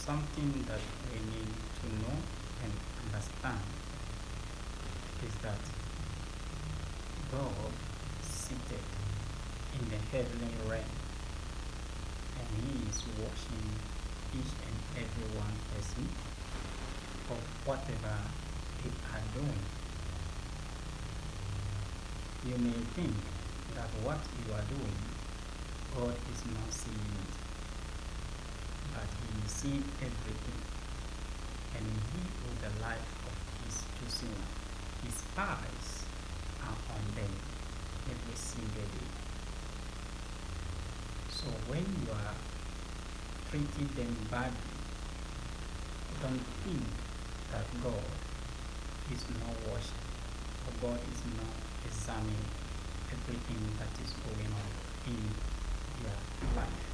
something that we need to know and understand is that God seated in the heavenly realm, and He is watching each and every one person of whatever they are doing. You may think that what you are doing, God is not seeing it, but He sees everything, and He with the life of His chosen one. His eyes are on them every single day. So when you are treating them badly, don't think that God is not watching, or God is not examining everything that is going on in their life.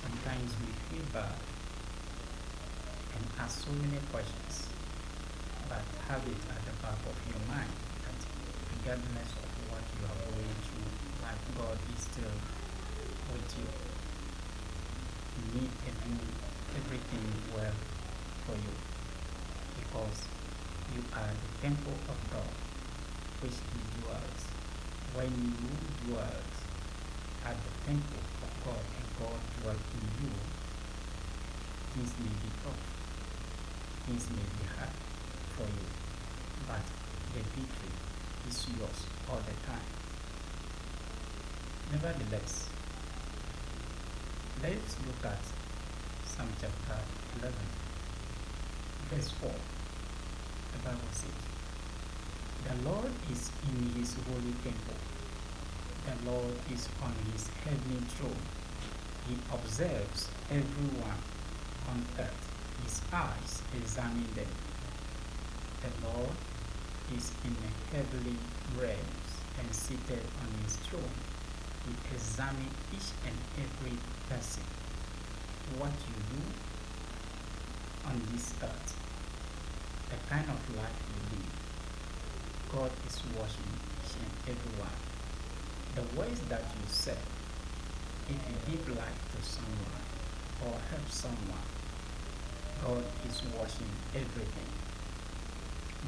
Sometimes we feel bad and ask so many questions, but have it at the back of your mind that regardless of what you are going through, that God is still with you. He need to do everything well for you, because you are the temple of God, which He dwells. When you dwell at the temple of God and God dwells in you, things may be tough, things may be hard for you, but the victory is yours all the time. Nevertheless, let's look at Psalm chapter 11, verse 4. The Bible says, "The Lord is in His holy temple. The Lord is on His heavenly throne. He observes everyone on earth. His eyes examine them." The Lord is in the heavenly realms and seated on His throne. He examines each and every person. What you do on this earth, the kind of life you live, God is watching each and every one. The words that you say, if you give life to someone or help someone, God is watching everything.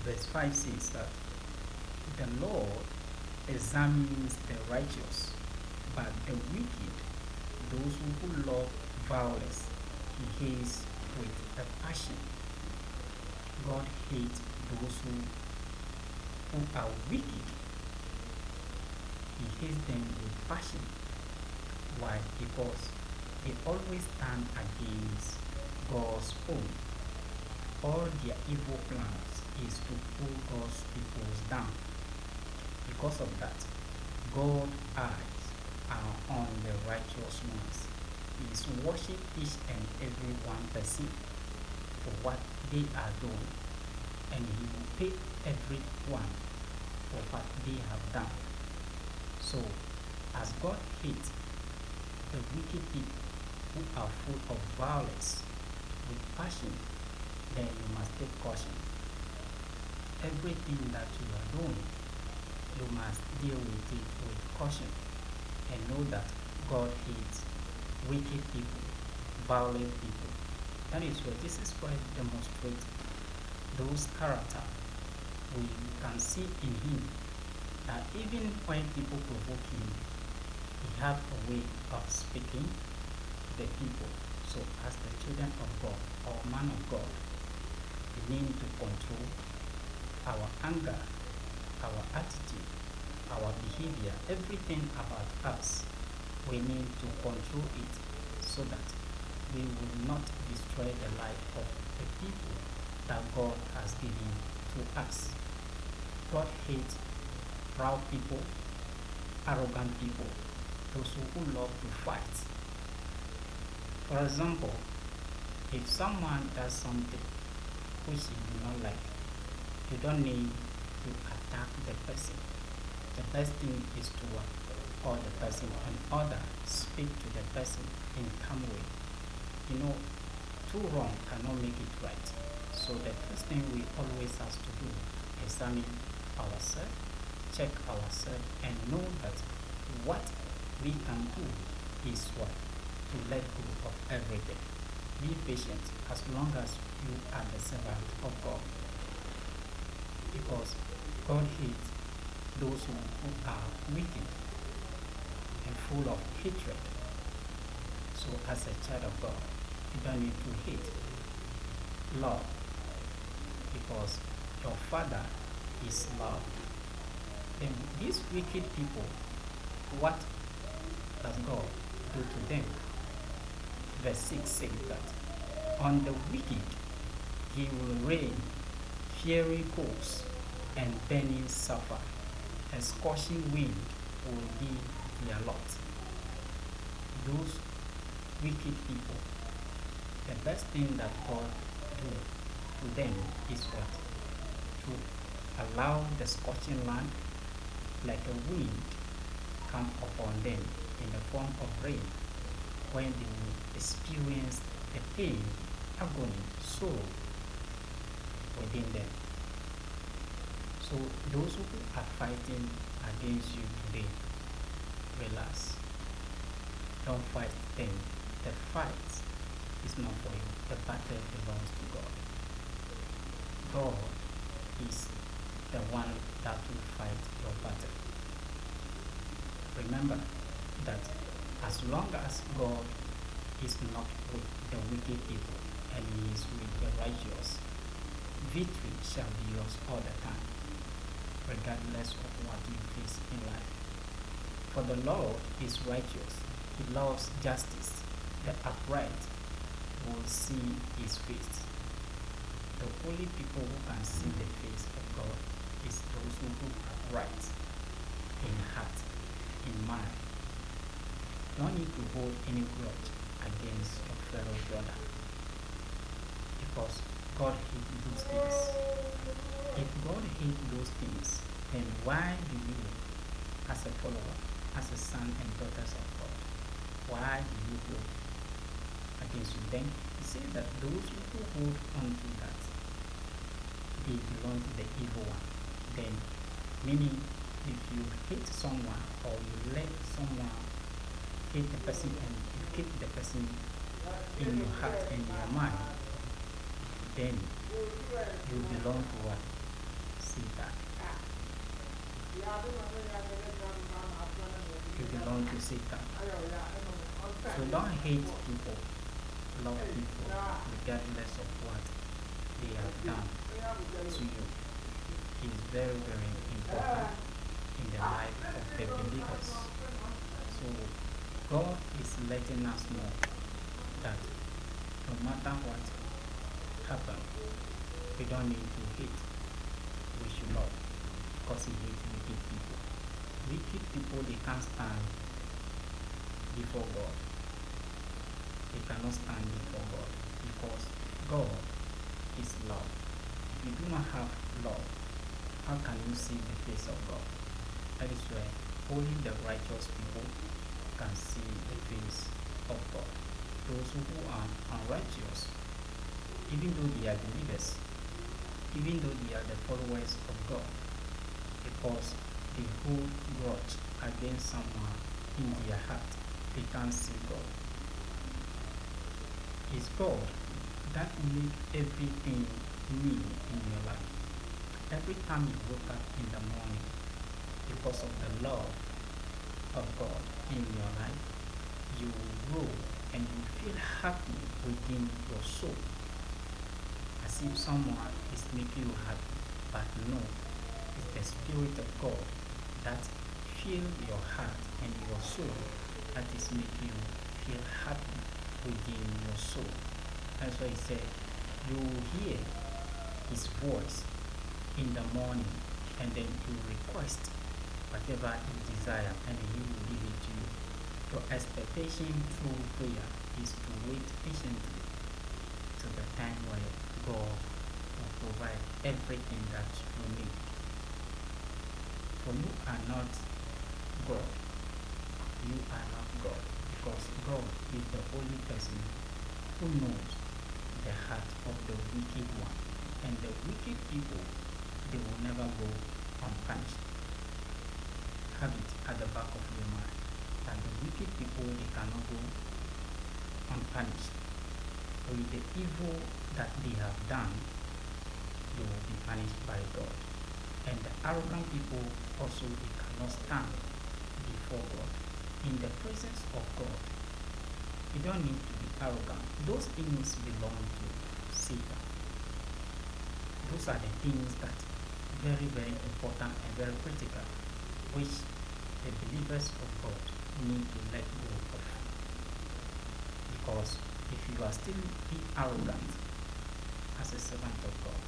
Verse 5 says that the Lord examines the righteous, but the wicked, those who love violence, He hates with a passion. God hates those who are wicked. He hates them with passion. Why? Because they always stand against God's own. All their evil plans is to pull God's people down. Because of that, God's eyes are on the righteous ones. He is watching each and every one person for what they are doing, and He will pay everyone for what they have done. So, as God hates the wicked people who are full of violence with passion, then you must take caution. Everything that you are doing, you must deal with it with caution, and know that God hates wicked people, violent people. That is why this is why He demonstrates those characters we can see in Him, that even when people provoke Him, He has a way of speaking to the people. So as the children of God or man of God, we need to control our anger, our attitude, our behavior, everything about us. We need to control it so that we will not destroy the life of the people that God has given to us. God hates proud people, arrogant people, those who love to fight. For example, if someone does something which you do not like, you don't need to attack the person. The best thing is to call the person in order, speak to the person in calm way. You know, two wrong cannot make it right. So the first thing we always have to do is examine ourselves, check ourselves, and know that what we can do is what? To let go of everything. Be patient as long as you are the servant of God, because God hates those who are wicked and full of hatred. So as a child of God, you don't need to hate. Love, because your Father is love. Then these wicked people, what does God do to them? Verse 6 says that on the wicked he will rain fiery coals and burning sulfur. A scorching wind will be their lot. Those wicked people, the best thing that God do to them is what? To allow the scorching land like a wind come upon them in the form of rain, when they will experience the pain, agony, sorrow within them. So those who are fighting against you today, relax. Don't fight them. The fight is not for you. The battle belongs to God. God is the one that will fight your battle. Remember that as long as God is not with the wicked people and he is with the righteous, victory shall be yours all the time, regardless of what you face in life. For the Lord is righteous. He loves justice. The upright will see his face. The only people who can see the face of God is those who are right in heart, in mind. Don't need to hold any grudge against your fellow brother, because God hates those things. If God hates those things, then why do you, as a follower, as a son and daughters of God, why do you hold against you? Then he says that those who hold on to that, they belong to the evil one. Then, meaning, if you hate someone or you let someone hate the person and you keep the person in your heart and your mind, then you belong to what? Satan. You belong to Satan. So don't hate people. Love people regardless of what they have done to you. It is very, very important in the life of the believers. So God is letting us know that no matter what happens, we don't need to hate. We should love, because he hates wicked people. Wicked people, they can't stand before God. They cannot stand before God, because God is love. If you do not have love, how can you see the face of God? That is why only the righteous people can see the face of God. Those who are unrighteous, even though they are believers, even though they are the followers of God, because they hold grudge against someone in their heart, they can't see God. It's God that makes everything new in your life. Every time you wake up in the morning, because of the love of God in your life, you will grow and you feel happy within your soul, as if someone is making you happy. But no, it's the Spirit of God that fills your heart and your soul, that is making you feel happy within your soul. That's why he said, you will hear his voice in the morning, and then you request whatever you desire, and he will give it to you. Your expectation through prayer is to wait patiently till the time where God will provide everything that you need. For you are not God. You are not God, because God is the only person who knows the heart of the wicked one. And the wicked people, they will never go unpunished. Have it at the back of your mind that the wicked people, they cannot go unpunished. with the evil that they have done, they will be punished by God. And the arrogant people also, they cannot stand before God. In the presence of God, you don't need to be arrogant. Those things belong to Satan. Those are the things that very, very important and very critical, which the believers of God need to let go of. Because if you are still being arrogant as a servant of God,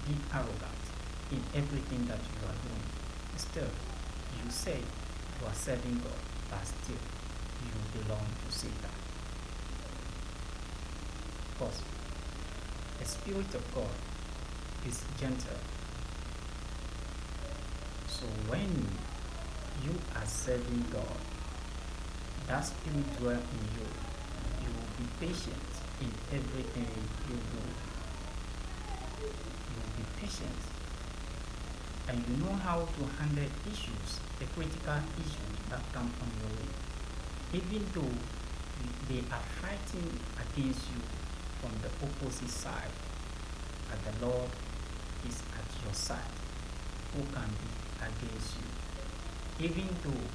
being arrogant in everything that you are doing, still you say you are serving God, but still you belong to Satan. Because the Spirit of God is gentle. So when you are serving God, that Spirit dwells in you. You will be patient in everything you do. You will be patient. And you know how to handle issues, the critical issues that come on your way. Even though they are fighting against you from the opposite side, but the Lord is at your side. Who can be against you? Even though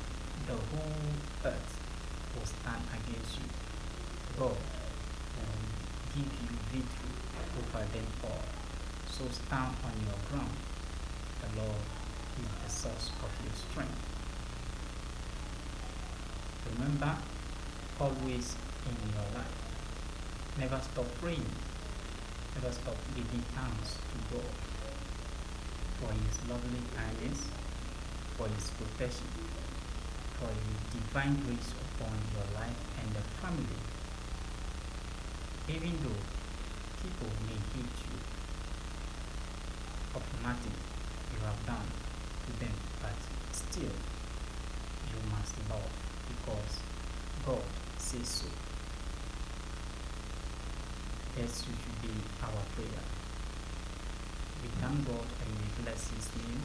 the whole earth will stand against you, God will give you victory over them all. So stand on your ground. The Lord is the source of your strength. Remember, always in your life, never stop praying. Never stop giving thanks to God for His lovely kindness, for His protection, for His divine grace upon your life and the family. Even though people may hate you of nothing you have done to them, but still you must love because God says so. That should be our prayer. We thank God and we bless His name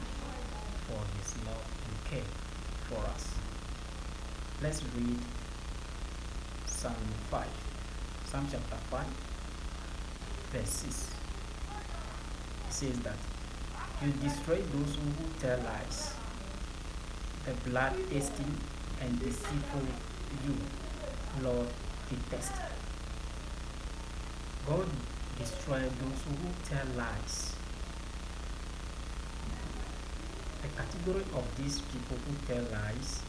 for His love and care for us. Let's read Psalm 5. Psalm chapter 5, verse 6. It says that you destroy those who tell lies. The blood-thirsty and deceitful you, Lord, detest. God destroys those who tell lies. The category of these people who tell lies,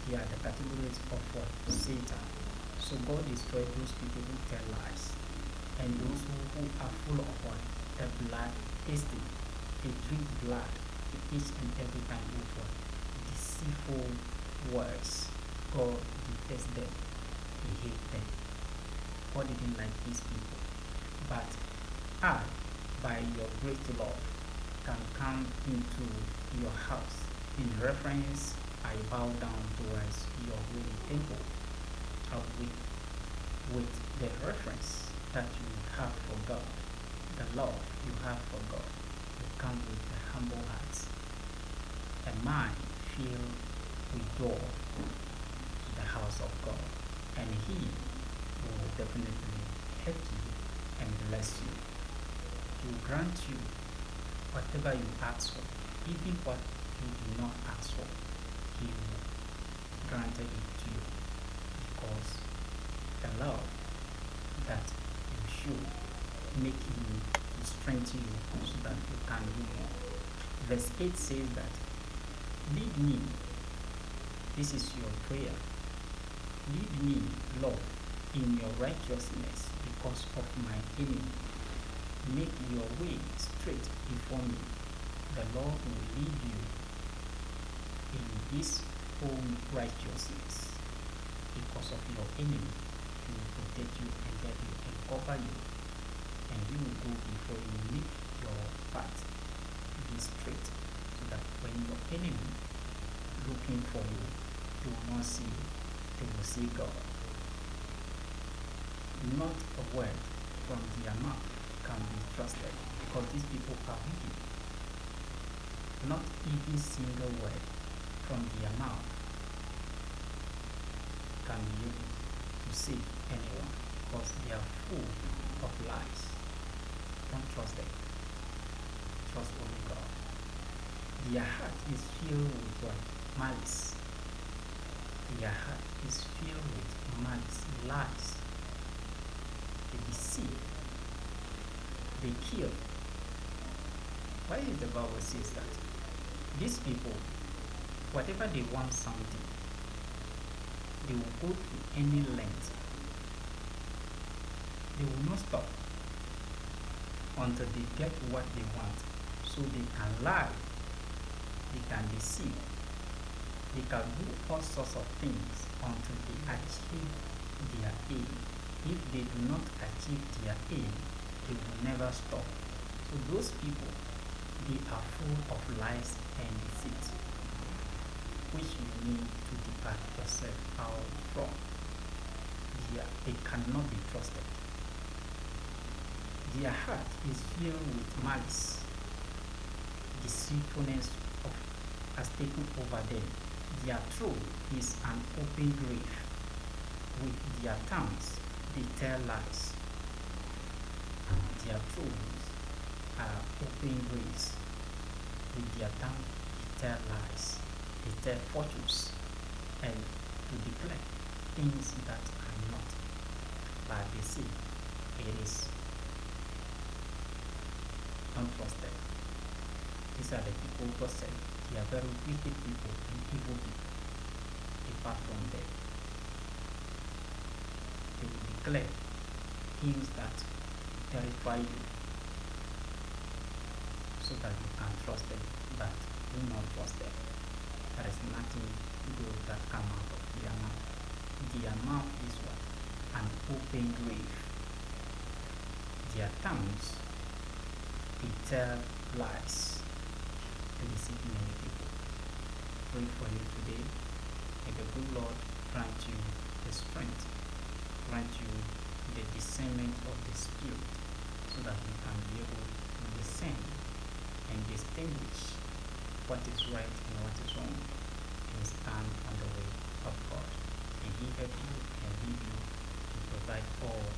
they are the categories of what? Satan. So God destroys those people who tell lies. And those who are full of what? The blood tasting. They drink blood each and every time with what? Deceitful words. God detests them. He hates them. God didn't like these people. But I, by your great love, can come into your house. In reference, I bow down towards your holy temple. With the reference that you have for God, the love you have for God, you come with a humble heart, a mind filled with joy to the house of God, and He will definitely help you and bless you. He will grant you whatever you ask for, even what you do not ask for. He will grant it to you because the love that you show make Him to strengthen you so that you can do more. Verse 8 says that, lead me, this is your prayer, lead me, Lord, in your righteousness because of my enemy. Make your way straight before me. The Lord will lead you in His own righteousness because of your enemy. He will protect you and help you and cover you, and He will go before you. Make your path be straight so that when your enemy looking for you, they will not see you, they will see God. Not a word from their mouth can be trusted because these people are wicked. Not even single word from their mouth can be able to save anyone. because they are full of lies. Don't trust them. Trust only God. Their heart is filled with what? Malice. Their heart is filled with malice, lies. They deceive. They kill. Why is the Bible says that? These people, whatever they want something, they will go to any length. They will not stop until they get what they want. So they can lie, they can deceive, they can do all sorts of things until they achieve their aim. If they do not achieve their aim, they will never stop. So those people, they are full of lies and deceit, which you need to depart yourself out from. They cannot be trusted. Their heart is filled with malice. Deceitfulness has taken over them. Their throat is an open grave. With their tongues, they tell lies. Their throats are open graves. With their tongue, they tell lies. They tell fortunes and to declare things that are not. But they say it is. Don't trust them. These are the people God said they are very wicked people and evil people. Depart from them. They will declare things that terrify you so that you can trust them, but do not trust them. There is nothing good that comes out of their mouth. Their mouth is what? An open grave. Their tongues, they tell lies. They deceive many people. Pray for you today. May the good Lord grant you the strength, grant you the discernment of the Spirit, so that you can be able to discern and distinguish what is right and what is wrong, and stand on the way of God. And He help you and lead you to provide all